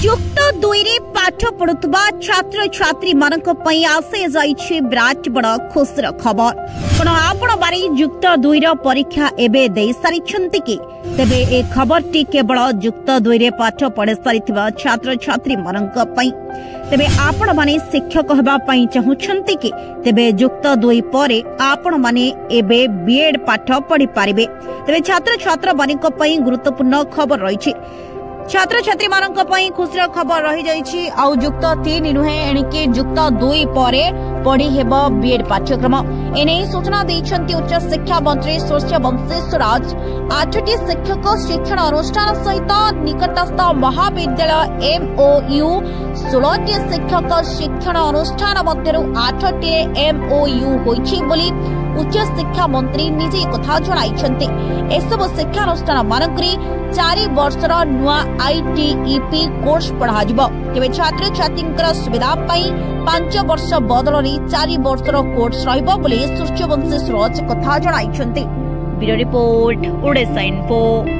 युक्त 2 रे पाठ पढ़ुवा छात्र छात्री मानक पई आसे जाइछि विराट बड़ खुशीर खबर। पण आपण बारे युक्त 2 रो परीक्षा एबे देई सारिछंती कि तेबे ए खबरटी केवल युक्त 2 रे पाठ पढ़े सारिथिबा छात्र छात्री मानक पई। तेबे आपण माने शिक्षक होबा पई चाहुछंती कि तेबे युक्त 2 परे आपण माने एबे बीएड पाठ पढ़ी पारिबे। तेबे छात्र छात्र मानक पई गुरुत्वपूर्ण खबर रहिछि। छात्र छात्री मानक पई खुशीर खबर रही जाइछि। आउ युक्त 3 नुहे एणिके युक्त 2 परे पढ़ी हेबो बीएड पाठ्यक्रम। एने सूचना दैछंती उच्च शिक्षा मंत्री सूर्यवंशी स्वराज। 8टी शिक्षक शिक्षण अनुष्ठान सहित निकटस्थ महाविद्यालय एमओयू 16टी शिक्षक शिक्षण अनुष्ठान मध्यरु 8टी एमओयू होइछि बोली उच्च शिक्षा मंत्री निजे कथा जणाइछंती। एसब शिक्षा अनुष्ठान मानकरी 4 वर्षर नुआ आईटीईपी कोर्स पढ़ाजिबो। तेबे छात्र छात्रींकर सुविधा पई 5 वर्ष बदलरी 4 वर्षर कोर्स रहिबो बोली सूर्यवंशी स्वराज कथा जणाइछंती। Bureau report Odisha info.